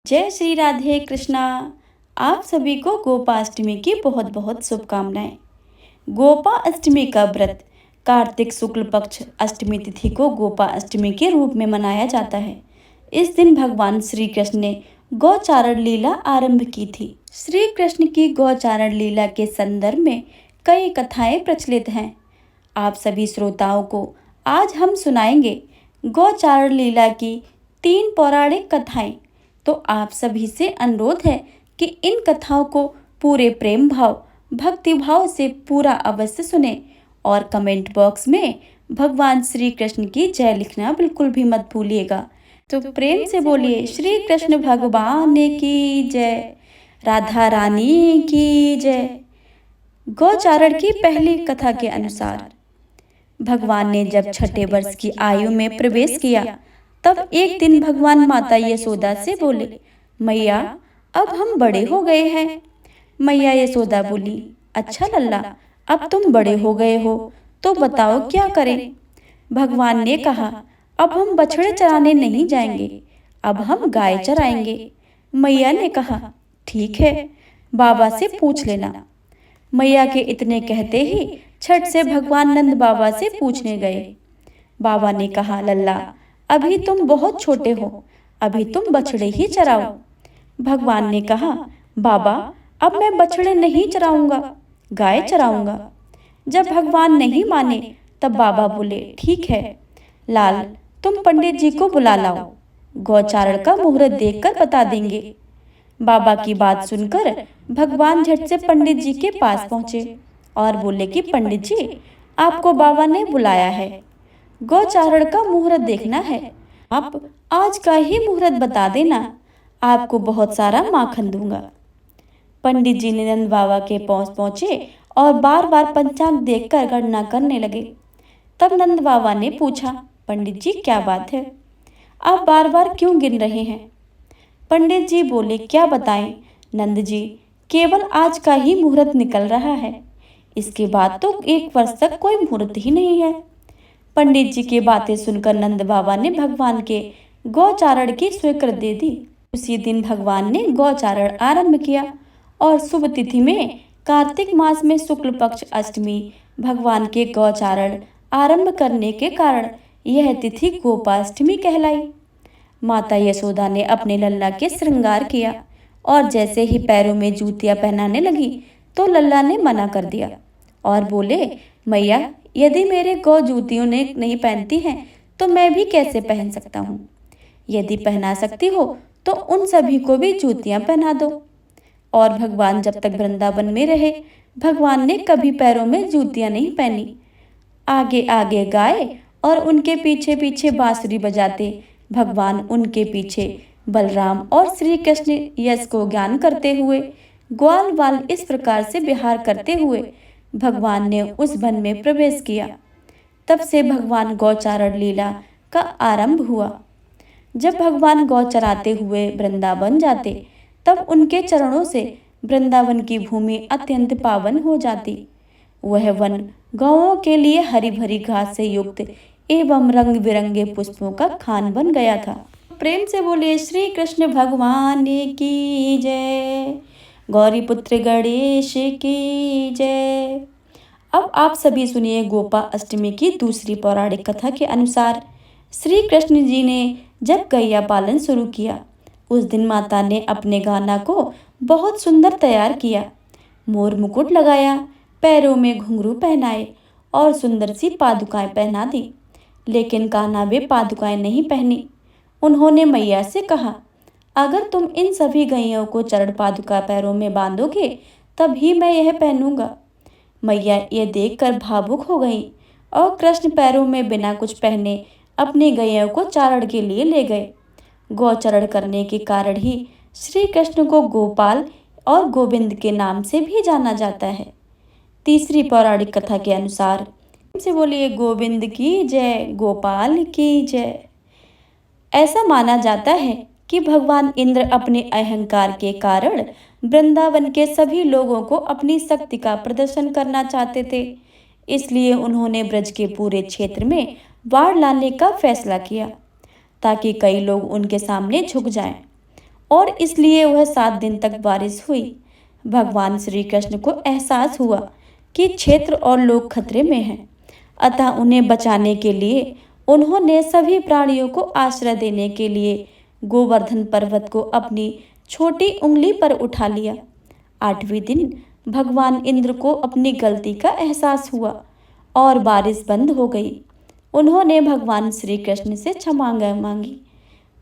जय श्री राधे कृष्णा। आप सभी को गोपाष्टमी की बहुत बहुत शुभकामनाएं। गोपा अष्टमी का व्रत कार्तिक शुक्ल पक्ष अष्टमी तिथि को गोपा अष्टमी के रूप में मनाया जाता है। इस दिन भगवान श्री कृष्ण ने गौचारण लीला आरंभ की थी। श्री कृष्ण की गौचारण लीला के संदर्भ में कई कथाएं प्रचलित हैं। आप सभी श्रोताओं को आज हम सुनाएंगे गौचारण लीला की 3 पौराणिक कथाएं। तो आप सभी से अनुरोध है कि इन कथाओं को पूरे प्रेम भाव भक्ति भाव से पूरा अवश्य सुने और कमेंट बॉक्स में भगवान श्री कृष्ण की जय लिखना बिल्कुल भी मत भूलिएगा। तो प्रेम से बोलिए श्री कृष्ण भगवान की जय, राधा रानी की जय। गौचारण की पहली कथा के अनुसार भगवान ने जब छठे वर्ष की आयु में प्रवेश किया तब एक दिन भगवान माता यशोदा से बोले, मैया अब हम बड़े हो गए हैं। मैया यशोदा बोली, अच्छा लल्ला, अब तुम बड़े हो गए हो तो बताओ क्या करें। भगवान ने कहा, अब हम बछड़े चराने नहीं जाएंगे, अब हम गाय चराएंगे। मैया ने कहा, ठीक है, बाबा से पूछ लेना। मैया के इतने कहते ही छठ से भगवान नंद बाबा से पूछने गए। बाबा ने कहा, लल्ला अभी तुम बहुत छोटे हो, अभी तुम बछड़े ही चराओ। भगवान ने कहा, बाबा अब मैं बछड़े नहीं चराऊंगा, गाय चराऊंगा। जब भगवान नहीं माने तब बाबा बोले, ठीक है लाल, तुम पंडित जी को बुला लाओ, गौचारण का मुहूर्त देखकर बता देंगे। बाबा की बात सुनकर भगवान झट से पंडित जी के पास पहुंचे और बोले कि पंडित जी, आपको बाबा ने बुलाया है, गौचारण का मुहूर्त देखना है। आप आज का ही मुहूर्त बता देना, आपको बहुत सारा माखन दूंगा। पंडित जी ने नंद बाबा के पास पहुंचे और बार बार पंचांग देखकर गणना करने लगे। तब नंद बाबा ने पूछा, पंडित जी क्या बात है, आप बार बार क्यों गिन रहे हैं। पंडित जी बोले, क्या बताएं नंद जी, केवल आज का ही मुहूर्त निकल रहा है, इसके बाद तो 1 वर्ष तक कोई मुहूर्त ही नहीं है। पंडित जी की बातें सुनकर नंद बाबा ने भगवान के गौचारण की स्वीकृति दे दी। उसी दिन भगवान ने गौचारण आरंभ किया और शुभ तिथि में कार्तिक मास में शुक्ल पक्ष अष्टमी भगवान के गौचारण आरंभ करने के कारण यह तिथि गोपाष्टमी कहलाई। माता यशोदा ने अपने लल्ला के श्रृंगार किया और जैसे ही पैरों में जूतियां पहनाने लगी तो लल्ला ने मना कर दिया और बोले, मैया यदि मेरे गौ जूतियों ने नहीं पहनती हैं तो मैं भी कैसे पहन सकता हूँ। यदि पहना सकती हो तो उन सभी को भी जूतियां पहना दो। और भगवान जब तक वृंदावन में रहे भगवान ने कभी पैरों में जूतियां नहीं पहनी। आगे आगे गाय और उनके पीछे पीछे बांसुरी बजाते भगवान उनके पीछे बलराम और श्री कृष्ण यश को ज्ञान करते हुए ग्वाल बाल इस प्रकार से विहार करते हुए भगवान ने उस वन में प्रवेश किया। तब से भगवान गौचारण लीला का आरंभ हुआ। जब भगवान गौ चराते हुए वृंदावन जाते तब उनके चरणों से वृंदावन की भूमि अत्यंत पावन हो जाती। वह वन गौओं के लिए हरी भरी घास से युक्त एवं रंग बिरंगे पुष्पों का खान बन गया था। प्रेम से बोले श्री कृष्ण भगवान की जय, गौरी पुत्र गणेश की जय। अब आप सभी सुनिए गोपा अष्टमी की दूसरी पौराणिक कथा के अनुसार श्री कृष्ण जी ने जब गैया पालन शुरू किया उस दिन माता ने अपने गाना को बहुत सुंदर तैयार किया। मोर मुकुट लगाया, पैरों में घुंघरू पहनाए और सुंदर सी पादुकाएं पहना दी, लेकिन कान्हा वे पादुकाएं नहीं पहनी। उन्होंने मैया से कहा, अगर तुम इन सभी गैयों को चरण पादुका पैरों में बांधोगे तभी मैं यह पहनूंगा। मैया ये देखकर भावुक हो गई और कृष्ण पैरों में बिना कुछ पहने अपनी गैयों को चारण के लिए ले गए। गौचरण करने के कारण ही श्री कृष्ण को गोपाल और गोविंद के नाम से भी जाना जाता है। तीसरी पौराणिक कथा के अनुसार से बोलिए गोविंद की जय, गोपाल की जय। ऐसा माना जाता है कि भगवान इंद्र अपने अहंकार के कारण वृंदावन के सभी लोगों को अपनी शक्ति का प्रदर्शन करना चाहते थे, इसलिए उन्होंने ब्रज के पूरे क्षेत्र में बाढ़ लाने का फैसला किया ताकि कई लोग उनके सामने झुक जाएं और इसलिए वह 7 दिन तक बारिश हुई। भगवान श्री कृष्ण को एहसास हुआ कि क्षेत्र और लोग खतरे में हैं, अतः उन्हें बचाने के लिए उन्होंने सभी प्राणियों को आश्रय देने के लिए गोवर्धन पर्वत को अपनी छोटी उंगली पर उठा लिया। 8वें दिन भगवान इंद्र को अपनी गलती का एहसास हुआ और बारिश बंद हो गई। उन्होंने भगवान श्री कृष्ण से क्षमा मांगी।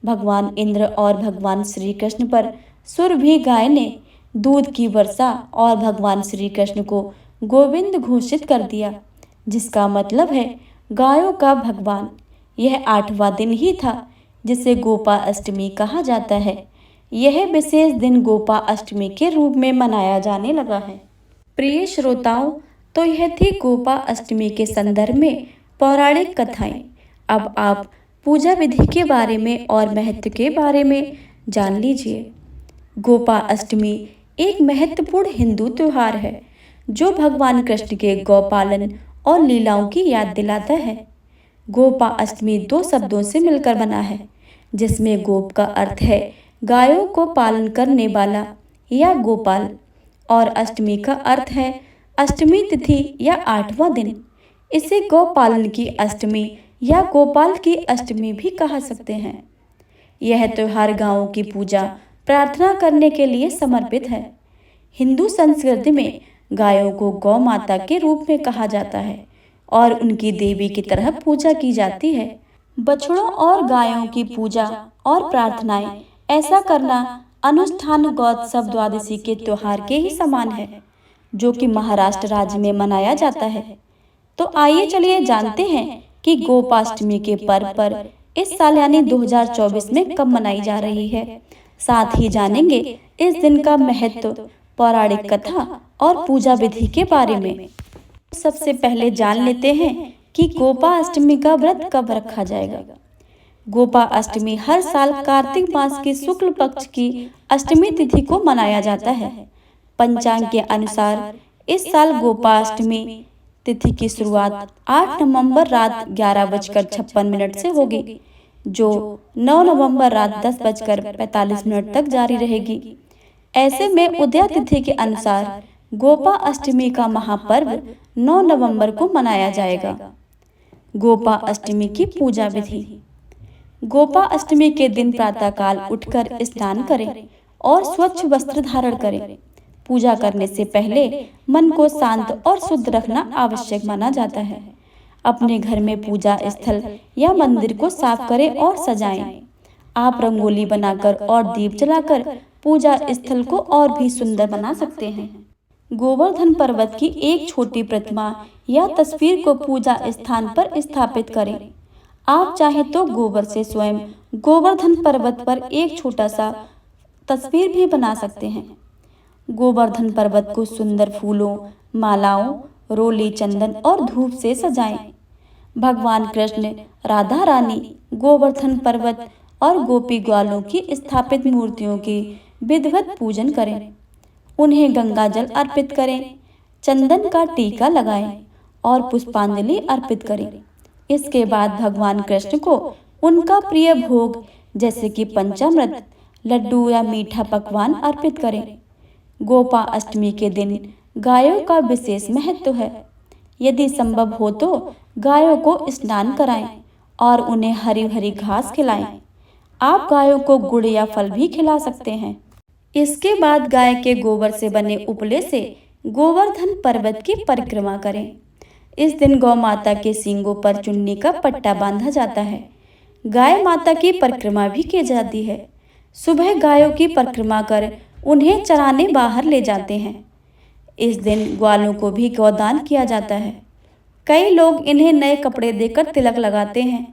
भगवान इंद्र और भगवान श्री कृष्ण पर सुरभि गाय ने दूध की वर्षा और भगवान श्री कृष्ण को गोविंद घोषित कर दिया, जिसका मतलब है गायों का भगवान। यह 8वां दिन ही था जिसे गोपा अष्टमी कहा जाता है। यह विशेष दिन गोपा अष्टमी के रूप में मनाया जाने लगा है। प्रिय श्रोताओं, तो यह थी गोपा अष्टमी के संदर्भ में पौराणिक कथाएं। अब आप पूजा विधि के बारे में और महत्व के बारे में जान लीजिए। गोपा अष्टमी एक महत्वपूर्ण हिंदू त्योहार है जो भगवान कृष्ण के गौपालन और लीलाओं की याद दिलाता है। गोपा अष्टमी 2 शब्दों से मिलकर बना है, जिसमें गोप का अर्थ है गायों को पालन करने वाला या गोपाल, और अष्टमी का अर्थ है अष्टमी तिथि या 8वां दिन। इसे गौपालन की अष्टमी या गोपाल की अष्टमी भी कहा सकते हैं। यह त्योहार गायों की पूजा प्रार्थना करने के लिए समर्पित है। हिंदू संस्कृति में गायों को गौ माता के रूप में कहा जाता है और उनकी देवी की तरह पूजा की जाती है। बछड़ों और गायों की पूजा और प्रार्थनाएं ऐसा करना अनुष्ठान गौत्सव द्वादशी के त्योहार के ही समान है, जो कि महाराष्ट्र राज्य में मनाया जाता है। तो आइए चलिए जानते हैं कि गोपाष्टमी के पर्व पर इस साल यानी 2024 में कब मनाई जा रही है। साथ ही जानेंगे इस दिन का महत्व, पौराणिक कथा और पूजा विधि के बारे में। सबसे पहले जान लेते हैं कि गोपा अष्टमी का व्रत कब रखा जाएगा। गोपा अष्टमी हर साल कार्तिक मास की शुक्ल पक्ष की अष्टमी तिथि को मनाया जाता है। पंचांग के अनुसार इस साल गोपा अष्टमी तिथि की शुरुआत 8 नवंबर रात 11:56 से होगी, जो 9 नवंबर रात 10:45 तक जारी रहेगी। ऐसे में उदया तिथि के अनुसार गोपा अष्टमी का महापर्व 9 नवंबर को मनाया जाएगा। गोपा अष्टमी की पूजा विधि। गोपा अष्टमी के दिन प्रातःकाल उठकर स्नान करें और स्वच्छ वस्त्र धारण करें। पूजा करने से पहले मन को शांत और शुद्ध रखना आवश्यक माना जाता है। अपने घर में पूजा स्थल या मंदिर को साफ करें और सजाएं। आप रंगोली बनाकर और दीप जलाकर पूजा स्थल को और भी सुंदर बना सकते हैं। गोवर्धन पर्वत की एक छोटी प्रतिमा या तस्वीर को पूजा स्थान पर स्थापित करें। आप चाहें तो गोबर से स्वयं गोवर्धन पर्वत पर एक छोटा सा तस्वीर भी बना सकते हैं। गोवर्धन पर्वत को सुंदर फूलों, मालाओं, रोली, चंदन और धूप से सजाएं। भगवान कृष्ण, राधा रानी, गोवर्धन पर्वत और गोपी ग्वालों की स्थापित मूर्तियों की विधिवत पूजन करें। उन्हें गंगा जल अर्पित करें, चंदन का टीका लगाएं और पुष्पांजलि अर्पित करें। इसके बाद भगवान कृष्ण को उनका प्रिय भोग जैसे कि पंचामृत, लड्डू या मीठा पकवान अर्पित करें। गोपा अष्टमी के दिन गायों का विशेष महत्व है। यदि संभव हो तो गायों को स्नान कराएं और उन्हें हरी हरी घास खिलाएं। आप गायों को गुड़ या फल भी खिला सकते हैं। इसके बाद गाय के गोबर से बने उपले से गोवर्धन पर्वत की परिक्रमा करें। इस दिन गौ माता के सींगों पर चुन्नी का पट्टा बांधा जाता है। गाय माता की परिक्रमा भी की जाती है। सुबह गायों की परिक्रमा कर उन्हें चराने बाहर ले जाते हैं। इस दिन ग्वालों को भी गौदान किया जाता है। कई लोग इन्हें नए कपड़े देकर तिलक लगाते हैं।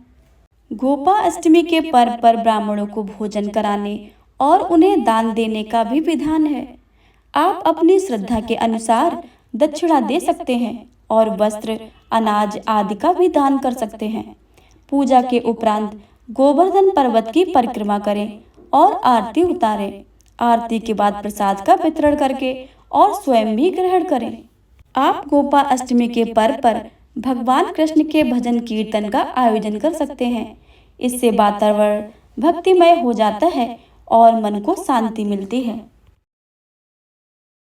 गोपा अष्टमी के पर्व पर ब्राह्मणों को भोजन कराने और उन्हें दान देने का भी विधान है। आप अपनी श्रद्धा के अनुसार दक्षिणा दे सकते हैं और वस्त्र, अनाज आदि का भी दान कर सकते हैं। पूजा के उपरांत गोवर्धन पर्वत की परिक्रमा करें और आरती उतारें। आरती के बाद प्रसाद का वितरण करके और स्वयं भी ग्रहण करें। आप गोपा अष्टमी के पर्व पर भगवान कृष्ण के भजन कीर्तन का आयोजन कर सकते हैं। इससे वातावरण भक्तिमय हो जाता है और मन को शांति मिलती है।